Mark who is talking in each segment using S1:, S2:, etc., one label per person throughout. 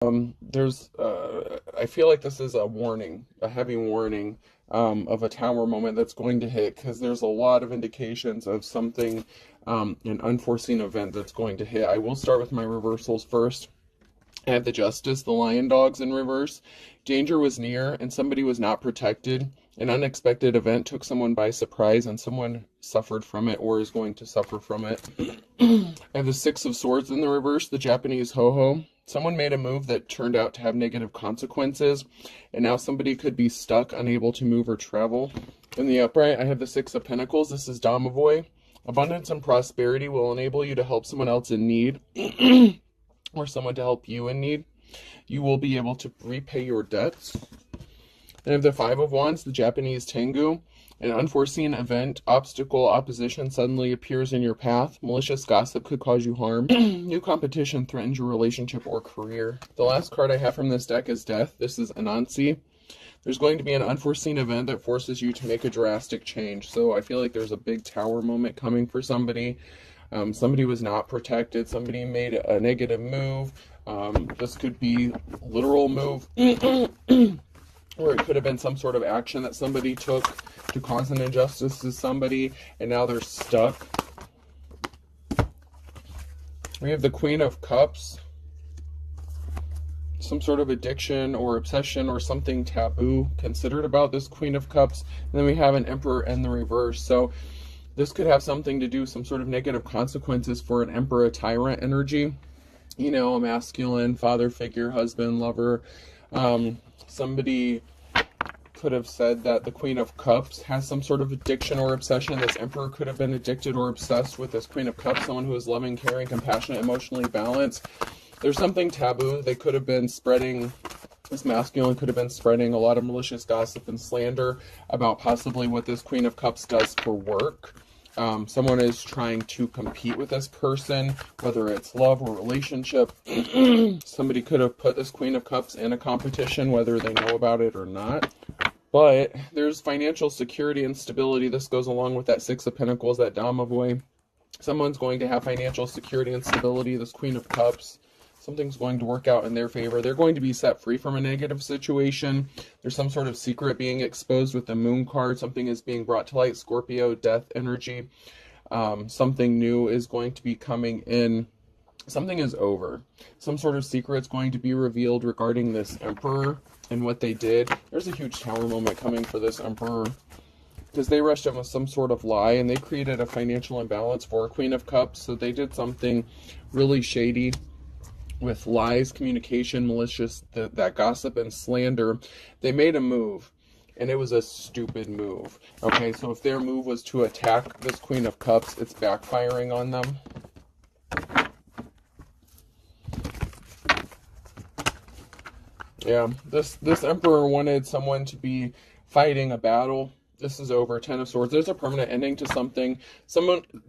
S1: I feel like this is a warning, a heavy warning, of a tower moment that's going to hit, because there's a lot of indications of something, an unforeseen event that's going to hit. I will start with my reversals first. I have the Justice, the Lion Dogs in reverse. Danger was near, and somebody was not protected. An unexpected event took someone by surprise, and someone suffered from it or is going to suffer from it. I have the Six of Swords in the reverse, the Japanese ho-ho. Someone made a move that turned out to have negative consequences, and now somebody could be stuck, unable to move or travel. In the upright, I have the Six of Pentacles. This is Domovoy. Abundance and prosperity will enable you to help someone else in need, or someone to help you in need. You will be able to repay your debts. Then I have the Five of Wands, the Japanese Tengu. An unforeseen event, obstacle, opposition suddenly appears in your path. Malicious gossip could cause you harm. New competition threatens your relationship or career. The last card I have from this deck is Death. This is Anansi. There's going to be an unforeseen event that forces you to make a drastic change. So I feel like there's a big tower moment coming for somebody. Somebody was not protected. Somebody made a negative move. This could be literal move. Or it could have been some sort of action that somebody took to cause an injustice to somebody, and now they're stuck. We have the Queen of Cups. Some sort of addiction or obsession or something taboo considered about this Queen of Cups. And then we have an Emperor in the reverse. So this could have something to do, some sort of negative consequences for an Emperor, a tyrant energy. You know, a masculine father figure, husband, lover. Somebody could have said that the Queen of Cups has some sort of addiction or obsession. This Emperor could have been addicted or obsessed with this Queen of Cups, someone who is loving, caring, compassionate, emotionally balanced. There's something taboo. They could have been spreading, this masculine could have been spreading a lot of malicious gossip and slander about possibly what this Queen of Cups does for work. Someone is trying to compete with this person, whether it's love or relationship. Somebody could have put this Queen of Cups in a competition, whether they know about it or not. But there's financial security and stability. This goes along with that Six of Pentacles, that Domovoy. Someone's going to have financial security and stability, this Queen of Cups. Something's going to work out in their favor. They're going to be set free from a negative situation. There's some sort of secret being exposed with the Moon card. Something is being brought to light. Scorpio, death energy. Something new is going to be coming in. Something is over. Some sort of secret is going to be revealed regarding this Emperor and what they did. There's a huge tower moment coming for this Emperor, because they rushed in with some sort of lie and they created a financial imbalance for a Queen of Cups. So they did something really shady with lies, communication, malicious, that gossip and slander. They made a move, and it was a stupid move. Okay, so if their move was to attack this Queen of Cups, it's backfiring on them. Yeah, this Emperor wanted someone to be fighting a battle. This is over. Ten of Swords. There's a permanent ending to something.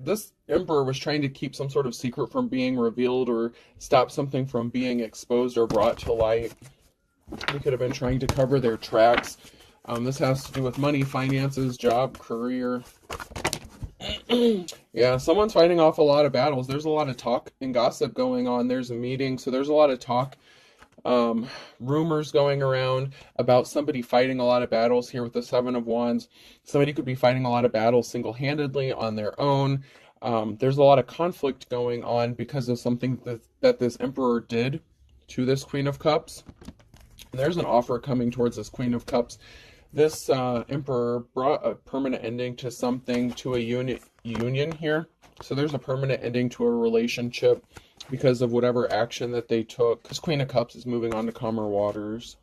S1: This Emperor was trying to keep some sort of secret from being revealed, or stop something from being exposed or brought to light. They could have been trying to cover their tracks. This has to do with money, finances, job, career. Yeah, someone's fighting off a lot of battles. There's a lot of talk and gossip going on. There's a meeting, so there's a lot of talk. Rumors going around about somebody fighting a lot of battles here with the Seven of Wands. Somebody could be fighting a lot of battles single-handedly on their own. There's a lot of conflict going on because of something that this Emperor did to this Queen of Cups. And there's an offer coming towards this Queen of Cups. This Emperor brought a permanent ending to something, to a union here. So there's a permanent ending to a relationship because of whatever action that they took. This Queen of Cups is moving on to calmer waters,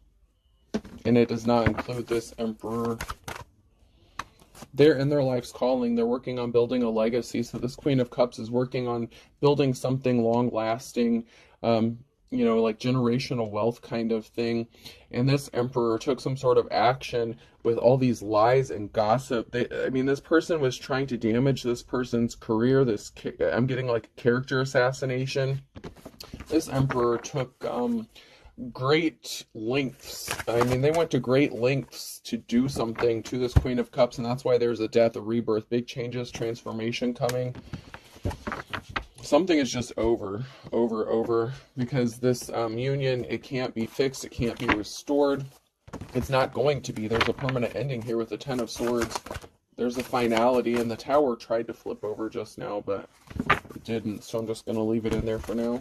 S1: and it does not include this Emperor. They're in their life's calling. They're working on building a legacy. So this Queen of Cups is working on building something long-lasting, you know, like generational wealth kind of thing. And this Emperor took some sort of action with all these lies and gossip. I mean, this person was trying to damage this person's career. I'm getting like character assassination. This Emperor took great lengths. I mean, they went to great lengths to do something to this Queen of Cups, and that's why there's a death, a rebirth, big changes, transformation coming. something is just over, because this union, it can't be fixed, it can't be restored. It's not going to be. There's a permanent ending here with the Ten of Swords. There's a finality, and the Tower tried to flip over just now, but it didn't, so I'm just going to leave it in there for now.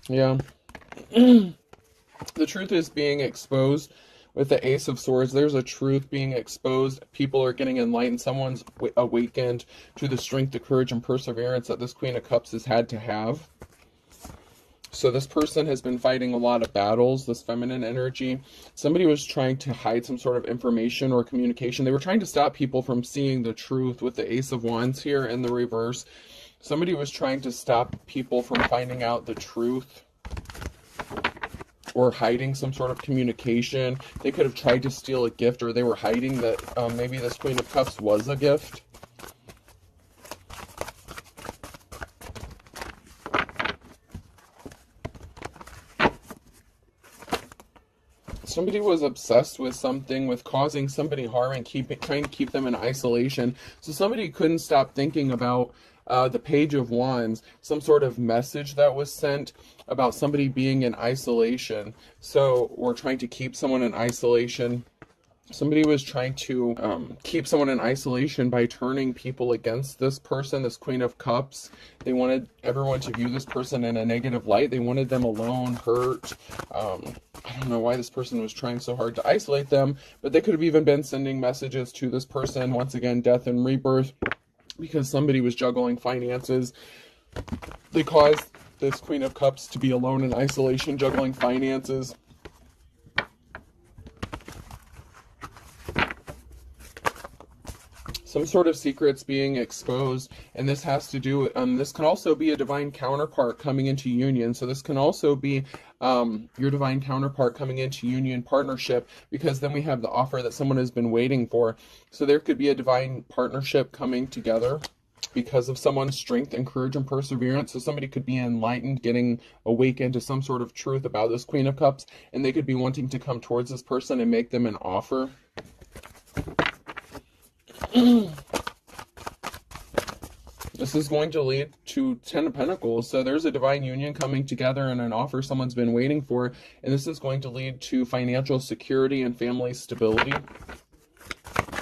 S1: Yeah. The truth is being exposed with the Ace of Swords. There's a truth being exposed. People are getting enlightened. Someone's awakened to the strength, the courage, and perseverance that this Queen of Cups has had to have. So this person has been fighting a lot of battles, this feminine energy. Somebody was trying to hide some sort of information or communication. They were trying to stop people from seeing the truth with the Ace of Wands here in the reverse. Somebody was trying to stop people from finding out the truth or hiding some sort of communication. They could have tried to steal a gift, or they were hiding that maybe this Queen of Cups was a gift. Somebody was obsessed with something, with causing somebody harm and trying to keep them in isolation. So somebody couldn't stop thinking about the Page of Wands, some sort of message that was sent about somebody being in isolation. So we're trying to keep someone in isolation. Somebody was trying to keep someone in isolation by turning people against this person, this Queen of Cups. They wanted everyone to view this person in a negative light. They wanted them alone, hurt. I don't know why this person was trying so hard to isolate them, but they could have even been sending messages to this person. Once again, death and rebirth, because somebody was juggling finances. They caused this Queen of Cups to be alone in isolation, juggling finances. Some sort of secrets being exposed, and this has to do, this can also be a divine counterpart coming into union. So this can also be your divine counterpart coming into union partnership, because then we have the offer that someone has been waiting for. So there could be a divine partnership coming together because of someone's strength and courage and perseverance. So somebody could be enlightened, getting awakened to some sort of truth about this Queen of Cups, and they could be wanting to come towards this person and make them an offer. This is going to lead to Ten of Pentacles. So there's a divine union coming together and an offer someone's been waiting for. And this is going to lead to financial security and family stability.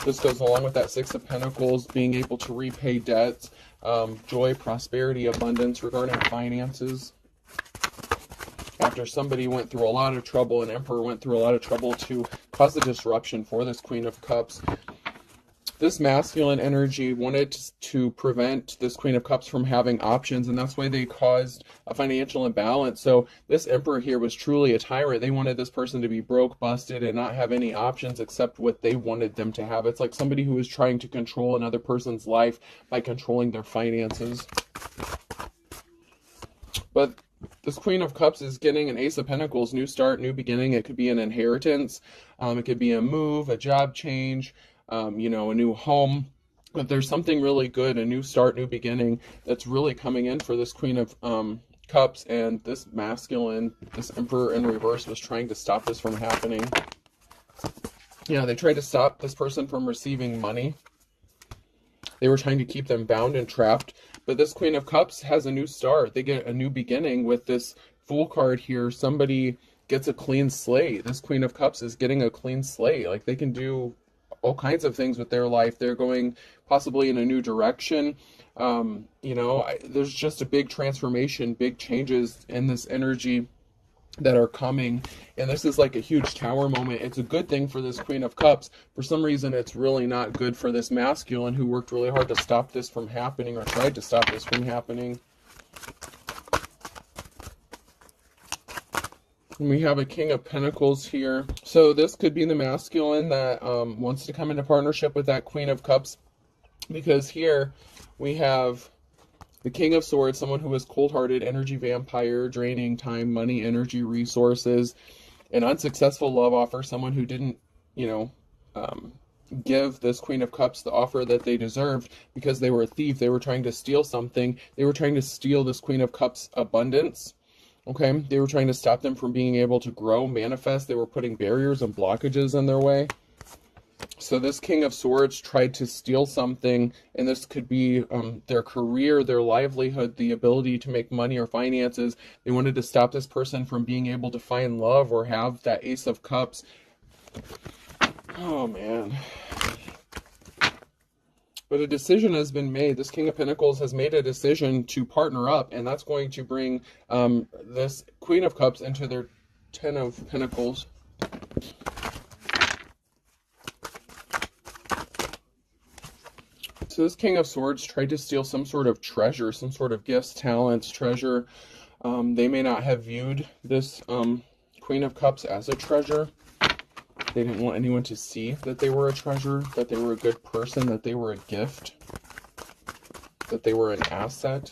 S1: This goes along with that Six of Pentacles, being able to repay debts, joy, prosperity, abundance regarding finances. After somebody went through a lot of trouble, an emperor went through a lot of trouble to cause a disruption for this Queen of Cups. This masculine energy wanted to prevent this Queen of Cups from having options, and that's why they caused a financial imbalance. So this emperor here was truly a tyrant. They wanted this person to be broke, busted, and not have any options except what they wanted them to have. It's like somebody who was trying to control another person's life by controlling their finances. But this Queen of Cups is getting an Ace of Pentacles, new start, new beginning. It could be an inheritance. It could be a move, a job change, you know, a new home. But there's something really good, a new start, new beginning, that's really coming in for this Queen of Cups. And this masculine, this Emperor in reverse, was trying to stop this from happening. Yeah, they tried to stop this person from receiving money. They were trying to keep them bound and trapped. But this Queen of Cups has a new start. They get a new beginning with this Fool card here. Somebody gets a clean slate. This Queen of Cups is getting a clean slate. Like, they can do all kinds of things with their life. They're going possibly in a new direction. You know, there's just a big transformation, big changes in this energy that are coming, and this is like a huge Tower moment. It's a good thing for this Queen of Cups. For some reason, it's really not good for this masculine who worked really hard to stop this from happening, or tried to stop this from happening. And we have a King of Pentacles here. So this could be the masculine that wants to come into partnership with that Queen of Cups, because here we have the King of Swords, someone who is cold-hearted, energy vampire, draining time, money, energy, resources. An unsuccessful love offer, someone who didn't, you know, give this Queen of Cups the offer that they deserved because they were a thief. They were trying to steal something. They were trying to steal this Queen of Cups abundance. Okay, they were trying to stop them from being able to grow, manifest. They were putting barriers and blockages in their way. So this King of Swords tried to steal something, and this could be their career, their livelihood, the ability to make money or finances. They wanted to stop this person from being able to find love or have that Ace of Cups. Oh, man. But a decision has been made. This King of Pentacles has made a decision to partner up, and that's going to bring this Queen of Cups into their Ten of Pentacles. So this King of Swords tried to steal some sort of treasure, some sort of gifts, talents, treasure. They may not have viewed this Queen of Cups as a treasure. They didn't want anyone to see that they were a treasure, that they were a good person, that they were a gift, that they were an asset.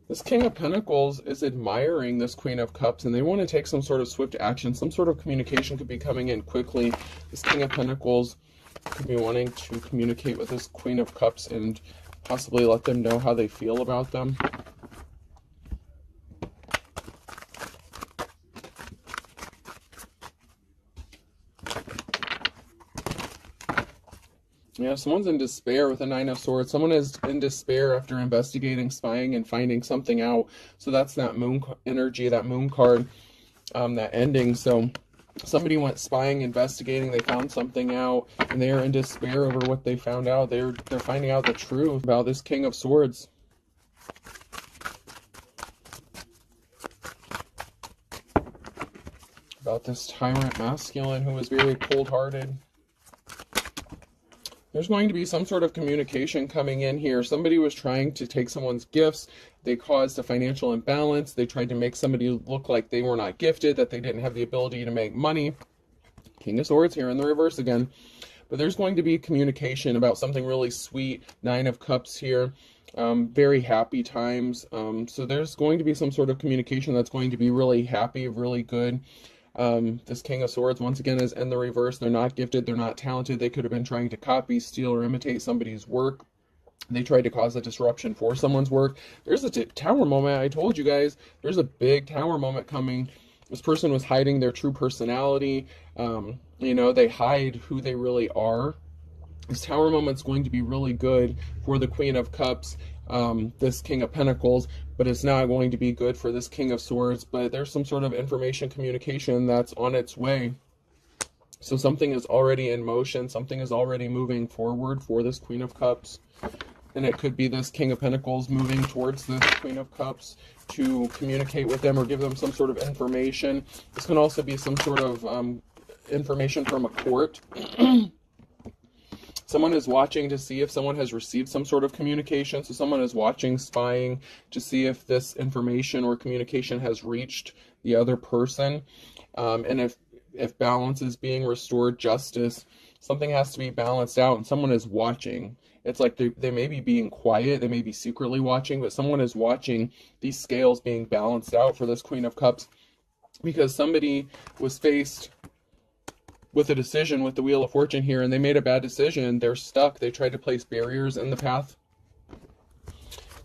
S1: This King of Pentacles is admiring this Queen of Cups, and they want to take some sort of swift action. Some sort of communication could be coming in quickly. This King of Pentacles could be wanting to communicate with this Queen of Cups and possibly let them know how they feel about them. Yeah, someone's in despair with a Nine of Swords. Someone is in despair after investigating, spying, and finding something out. So that's that moon energy, that moon card, that ending. So somebody went spying, investigating, they found something out, and they are in despair over what they found out. They're finding out the truth about this King of Swords. About this tyrant masculine who was very cold-hearted. There's going to be some sort of communication coming in here. Somebody was trying to take someone's gifts. They caused a financial imbalance. They tried to make somebody look like they were not gifted, that they didn't have the ability to make money. King of Swords here in the reverse again. But there's going to be communication about something really sweet. Nine of Cups here. Very happy times. So there's going to be some sort of communication that's going to be really happy, really good. This King of Swords, once again, is in the reverse. They're not gifted, they're not talented. They could have been trying to copy, steal, or imitate somebody's work. They tried to cause a disruption for someone's work. There's a tower moment. I told you guys, there's a big tower moment coming. This person was hiding their true personality. You know, they hide who they really are. This tower moment's going to be really good for the Queen of Cups, this King of Pentacles, but it's not going to be good for this King of Swords. But there's some sort of information communication that's on its way. So something is already in motion. Something is already moving forward for this Queen of Cups. And it could be this King of Pentacles moving towards this Queen of Cups to communicate with them or give them some sort of information. This can also be some sort of information from a court. Someone is watching to see if someone has received some sort of communication. So someone is watching, spying to see if this information or communication has reached the other person. And if balance is being restored, justice, something has to be balanced out, and someone is watching. It's like they may be being quiet, they may be secretly watching, but someone is watching these scales being balanced out for this Queen of Cups, because somebody was faced with a decision with the Wheel of Fortune here, and they made a bad decision. They're stuck. They tried to place barriers in the path.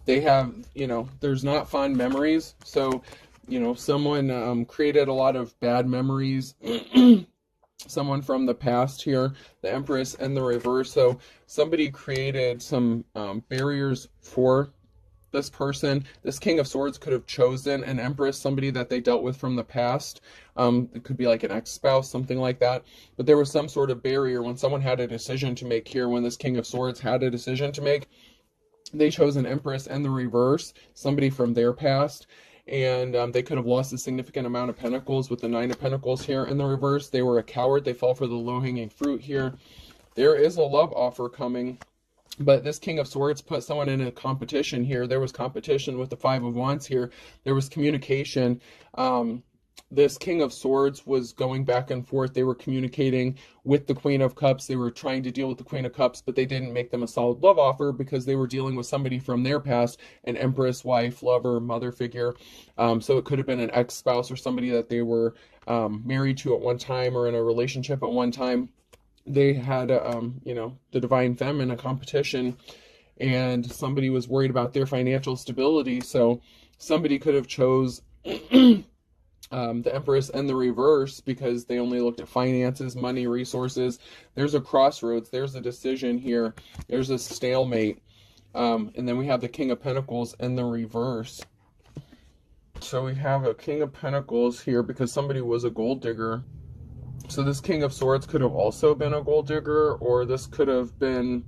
S1: They have, you know, there's not fond memories. So, you know, someone created a lot of bad memories. Someone from the past here, the Empress and the reverse. So somebody created some barriers for this person. This King of Swords could have chosen an Empress, somebody that they dealt with from the past. It could be like an ex-spouse, something like that. But there was some sort of barrier when someone had a decision to make here. When this King of Swords had a decision to make, they chose an Empress and the reverse, somebody from their past. And they could have lost a significant amount of pentacles with the Nine of Pentacles here in the reverse. They were a coward. They fell for the low-hanging fruit here. There is a love offer coming. But this King of Swords put someone in a competition here. There was competition with the Five of Wands here. There was communication. This King of Swords was going back and forth. They were communicating with the Queen of Cups. They were trying to deal with the Queen of Cups, but they didn't make them a solid love offer because they were dealing with somebody from their past, an Empress, wife, lover, mother figure. So it could have been an ex-spouse or somebody that they were married to at one time or in a relationship at one time. They had, you know, the Divine Feminine, a competition, and somebody was worried about their financial stability. So somebody could have chose the Empress and the reverse, because they only looked at finances, money, resources. There's a crossroads. There's a decision here. There's a stalemate. And then we have the King of Pentacles and the reverse. So we have a King of Pentacles here because somebody was a gold digger. So this King of Swords could have also been a gold digger, or this could have been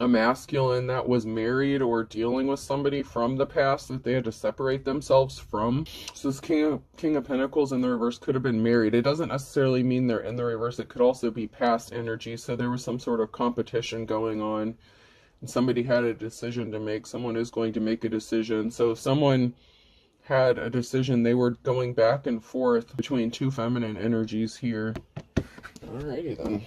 S1: a masculine that was married or dealing with somebody from the past that they had to separate themselves from. So this King of Pentacles in the reverse could have been married. It doesn't necessarily mean they're in the reverse. It could also be past energy. So there was some sort of competition going on, and somebody had a decision to make. Someone is going to make a decision. So if someone had a decision, they were going back and forth between two feminine energies here. Alrighty then.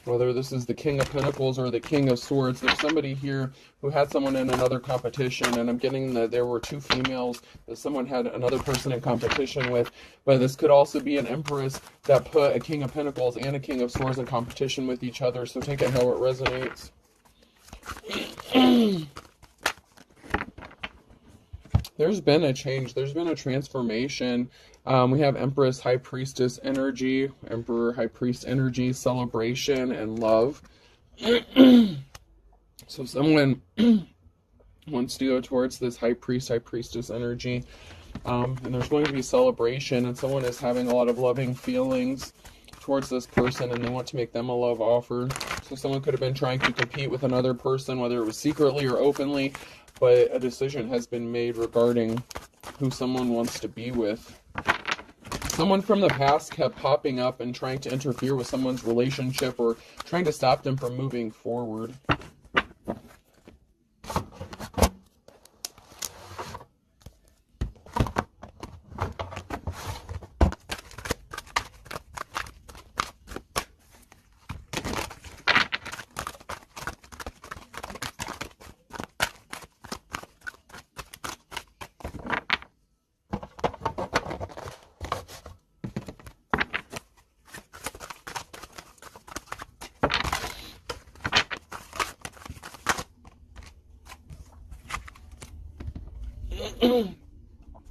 S1: Whether this is the King of Pentacles or the King of Swords, there's somebody here who had someone in another competition, and I'm getting that there were two females that someone had another person in competition with, but this could also be an Empress that put a King of Pentacles and a King of Swords in competition with each other, so take it how it resonates. There's been a change. There's been a transformation. We have Empress, High Priestess energy, Emperor, High Priest energy, celebration, and love. So someone wants to go towards this High Priest, High Priestess energy. And there's going to be celebration, and someone is having a lot of loving feelings towards this person, and they want to make them a love offer. So someone could have been trying to compete with another person, whether it was secretly or openly, but a decision has been made regarding who someone wants to be with. Someone from the past kept popping up and trying to interfere with someone's relationship or trying to stop them from moving forward.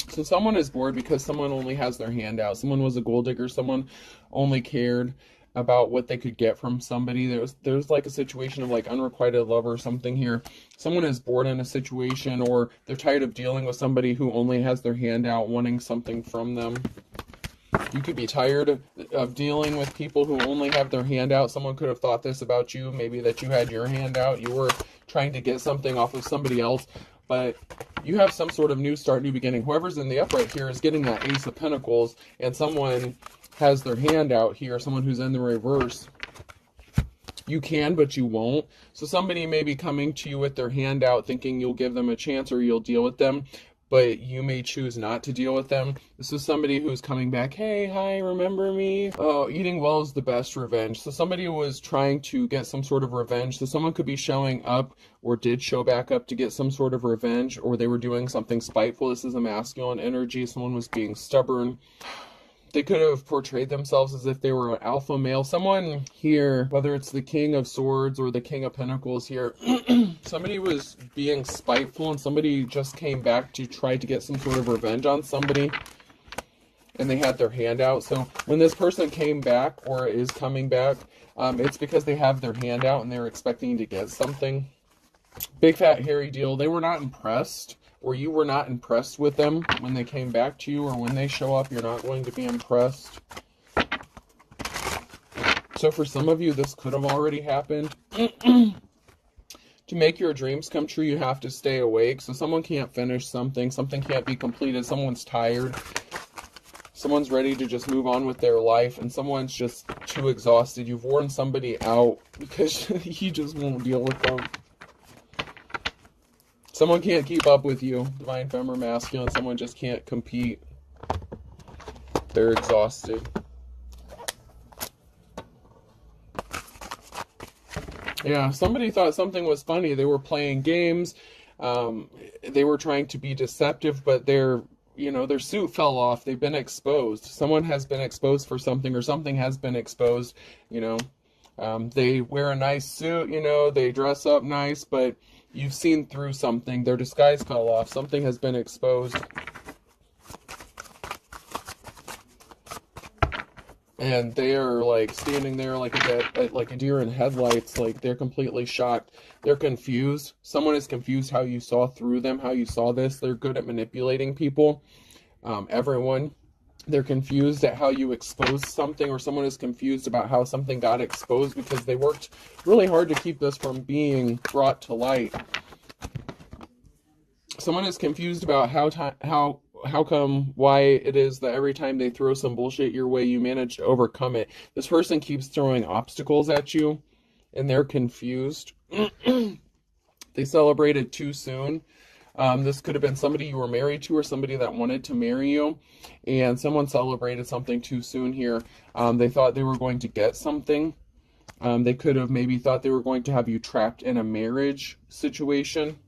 S1: So someone is bored because someone only has their hand out. Someone was a gold digger. Someone only cared about what they could get from somebody. There's like a situation of like unrequited love or something here. Someone is bored in a situation, or they're tired of dealing with somebody who only has their hand out, wanting something from them. You could be tired of dealing with people who only have their hand out. Someone could have thought this about you, maybe that you had your hand out. You were trying to get something off of somebody else, but you have some sort of new start, new beginning. Whoever's in the upright here is getting that Ace of Pentacles, and someone has their hand out here, someone who's in the reverse. You can, but you won't. So somebody may be coming to you with their hand out thinking you'll give them a chance or you'll deal with them, but you may choose not to deal with them. This is somebody who's coming back, hey, hi, remember me? Oh, eating well is the best revenge. So somebody was trying to get some sort of revenge. So someone could be showing up or did show back up to get some sort of revenge, or they were doing something spiteful. This is a masculine energy. Someone was being stubborn. They could have portrayed themselves as if they were an alpha male. Someone here, whether it's the King of Swords or the King of Pentacles here, somebody was being spiteful, and somebody just came back to try to get some sort of revenge on somebody, and they had their hand out. So when this person came back or is coming back, it's because they have their hand out and they're expecting to get something. Big fat hairy deal. They were not impressed, or you were not impressed with them when they came back to you, or when they show up, you're not going to be impressed. So for some of you, this could have already happened. To make your dreams come true, you have to stay awake. So someone can't finish something. Something can't be completed. Someone's tired. Someone's ready to just move on with their life, and someone's just too exhausted. You've worn somebody out because you just won't deal with them. Someone can't keep up with you, divine femme or masculine. Someone just can't compete. They're exhausted. Yeah, somebody thought something was funny. They were playing games. They were trying to be deceptive, but their suit fell off. They've been exposed. Someone has been exposed for something, or something has been exposed. They wear a nice suit, they dress up nice, but you've seen through something. Their disguise fell off. Something has been exposed. and they are like standing there like like a deer in headlights, like they're completely shocked. They're confused. Someone is confused how you saw through them, how you saw this. They're good at manipulating people. Everyone. They're confused at how you exposed something, or someone is confused about how something got exposed because they worked really hard to keep this from being brought to light. Someone is confused about how come, why it is that every time they throw some bullshit your way, you manage to overcome it. This person keeps throwing obstacles at you, and they're confused. They celebrated too soon. This could have been somebody you were married to or somebody that wanted to marry you, and someone celebrated something too soon here. They thought they were going to get something. They could have maybe thought they were going to have you trapped in a marriage situation,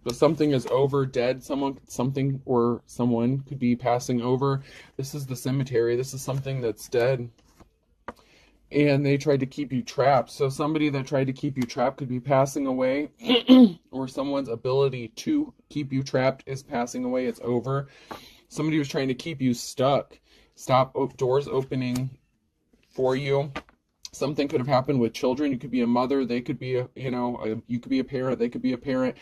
S1: but something is over, dead. Something or someone could be passing over. This is the cemetery. This is something that's dead. And they tried to keep you trapped. So somebody that tried to keep you trapped could be passing away, or someone's ability to keep you trapped is passing away. It's over. Somebody was trying to keep you stuck. Stop doors opening for you. Something could have happened with children. You could be a mother. They could be you could be a parent. They could be a parent.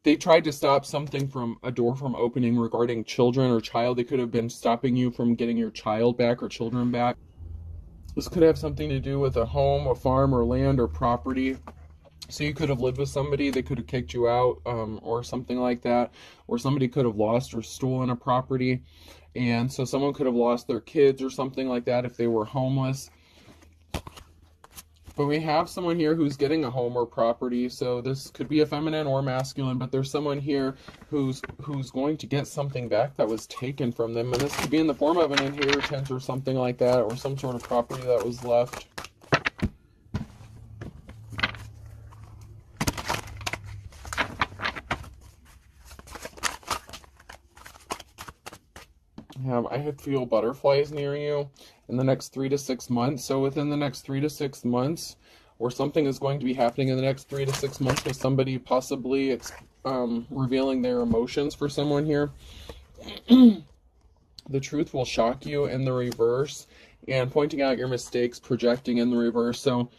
S1: They tried to stop something from a door from opening regarding children or child. They could have been stopping you from getting your child back or children back. This could have something to do with a home, a farm, or land, or property. So you could have lived with somebody, they could have kicked you out, or something like that. Or somebody could have lost or stolen a property. And so someone could have lost their kids or something like that if they were homeless. But we have someone here who's getting a home or property, so this could be a feminine or masculine, but there's someone here who's going to get something back that was taken from them, and this could be in the form of an inheritance or something like that, or some sort of property that was left. I feel butterflies near you in the next 3 to 6 months. So within the next 3 to 6 months, or something is going to be happening in the next 3 to 6 months with somebody possibly revealing their emotions for someone here. The truth will shock you in the reverse, and pointing out your mistakes, projecting in the reverse. So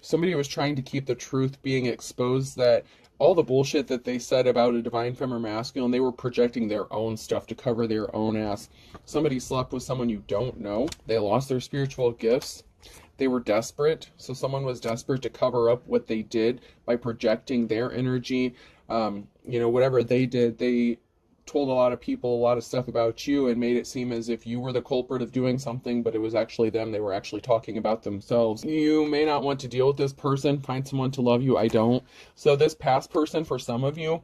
S1: somebody was trying to keep the truth being exposed, that all the bullshit that they said about a divine feminine masculine, they were projecting their own stuff to cover their own ass. Somebody slept with someone you don't know. They lost their spiritual gifts. They were desperate. So someone was desperate to cover up what they did by projecting their energy. Whatever they did, they told a lot of people a lot of stuff about you and made it seem as if you were the culprit of doing something, but it was actually them. They were actually talking about themselves. You may not want to deal with this person. Find someone to love you. I don't. So this past person, for some of you,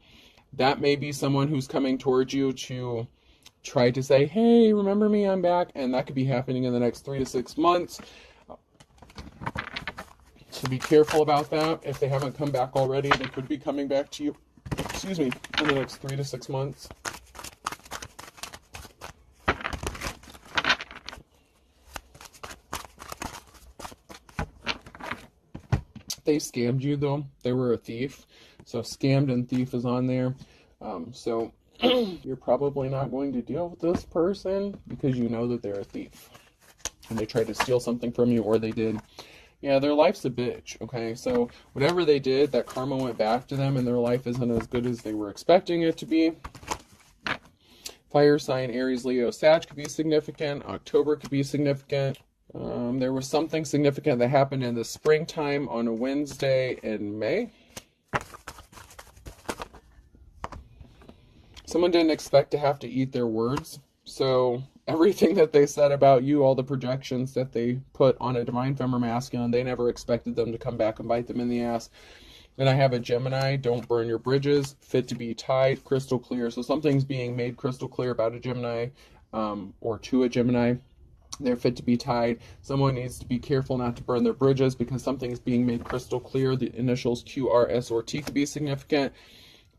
S1: that may be someone who's coming towards you to try to say, hey, remember me, I'm back. And that could be happening in the next 3 to 6 months. So be careful about that. If they haven't come back already, they could be coming back to you, in the next 3 to 6 months. They scammed you, though. They were a thief. So scammed and thief is on there. So you're probably not going to deal with this person because you know that they're a thief. And they tried to steal something from you, or they did. Yeah, their life's a bitch, okay? So whatever they did, that karma went back to them, and their life isn't as good as they were expecting it to be. Fire sign, Aries, Leo, Sag could be significant. October could be significant. There was something significant that happened in the springtime on a Wednesday in May. Someone didn't expect to have to eat their words. So everything that they said about you, all the projections that they put on a divine feminine masculine, they never expected them to come back and bite them in the ass. Then I have a Gemini, don't burn your bridges, fit to be tied, crystal clear. So something's being made crystal clear about a Gemini, or to a Gemini. They're fit to be tied. Someone needs to be careful not to burn their bridges because something is being made crystal clear. The initials Q, R, S, or T could be significant.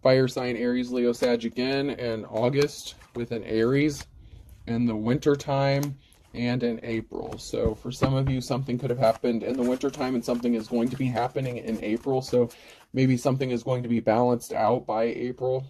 S1: Fire sign, Aries, Leo, Sag again in August with an Aries, in the winter time, and in April. So for some of you, something could have happened in the winter time, and something is going to be happening in April. So maybe something is going to be balanced out by April.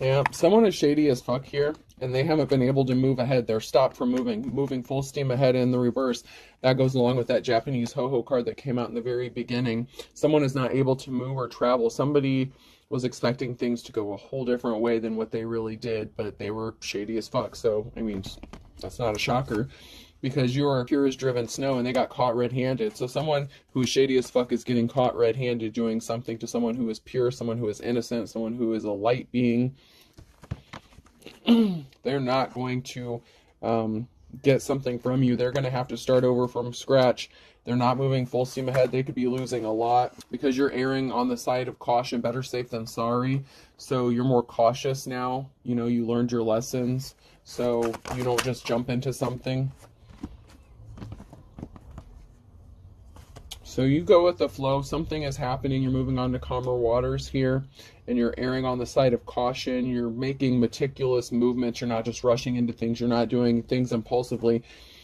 S1: Yeah, someone is shady as fuck here, and they haven't been able to move ahead. They're stopped from moving full steam ahead in the reverse. That goes along with that Japanese ho-ho card that came out in the very beginning. Someone is not able to move or travel. Somebody was expecting things to go a whole different way than what they really did, but they were shady as fuck. So, I mean, that's not a shocker, because you are pure as driven snow and they got caught red-handed. So someone who is shady as fuck is getting caught red-handed doing something to someone who is pure, someone who is innocent, someone who is a light being. They're not going to get something from you. They're going to have to start over from scratch. They're not moving full steam ahead. They could be losing a lot because you're erring on the side of caution. Better safe than sorry. So you're more cautious now. You know, you learned your lessons. So you don't just jump into something. So you go with the flow. Something is happening. You're moving on to calmer waters here, and you're erring on the side of caution. You're making meticulous movements. You're not just rushing into things. You're not doing things impulsively.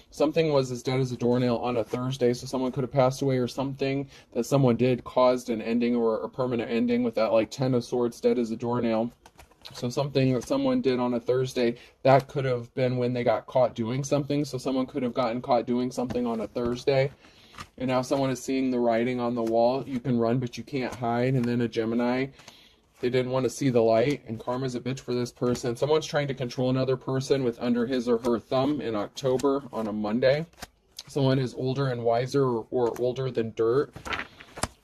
S1: Something was as dead as a doornail on a Thursday, so someone could have passed away, or something that someone did caused an ending or a permanent ending with that, like 10 of Swords, dead as a doornail. So something that someone did on a Thursday, that could have been when they got caught doing something. So someone could have gotten caught doing something on a Thursday, and now someone is seeing the writing on the wall. You can run, but you can't hide. And then a Gemini, they didn't want to see the light, and karma's a bitch for this person. Someone's trying to control another person with under his or her thumb in October on a Monday. Someone is older and wiser, or older than dirt.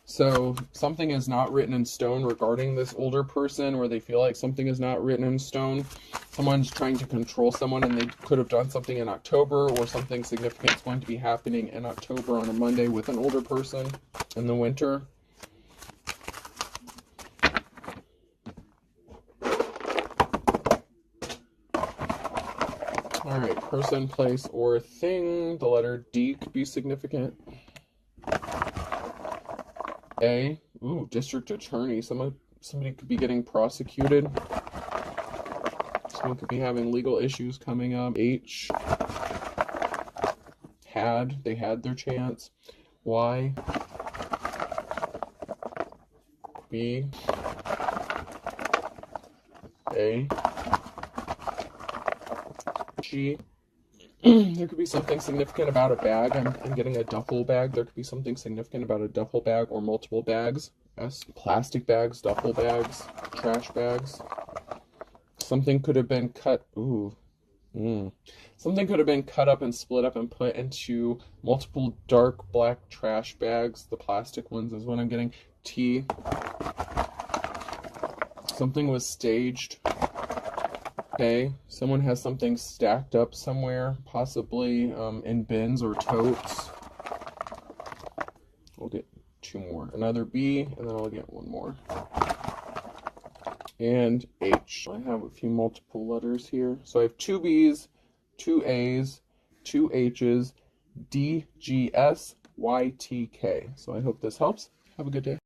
S1: So something is not written in stone regarding this older person, or they feel like something is not written in stone. Someone's trying to control someone, and they could have done something in October, or something significant is going to be happening in October on a Monday with an older person in the winter. All right, person, place, or thing. The letter D could be significant. A, ooh, district attorney. Somebody could be getting prosecuted. Someone could be having legal issues coming up. H, they had their chance. Y, B, A, G. There could be something significant about a bag. I'm getting a duffel bag. There could be something significant about a duffel bag or multiple bags. S, plastic bags, duffel bags, trash bags. Something could have been cut. Something could have been cut up and split up and put into multiple dark black trash bags. The plastic ones is what I'm getting. T. Something was staged. Okay, someone has something stacked up somewhere, possibly in bins or totes. We'll get two more. Another B, and then I'll get one more. And H. I have a few multiple letters here. So I have two B's, two A's, two H's, D, G, S, Y, T, K. So I hope this helps. Have a good day.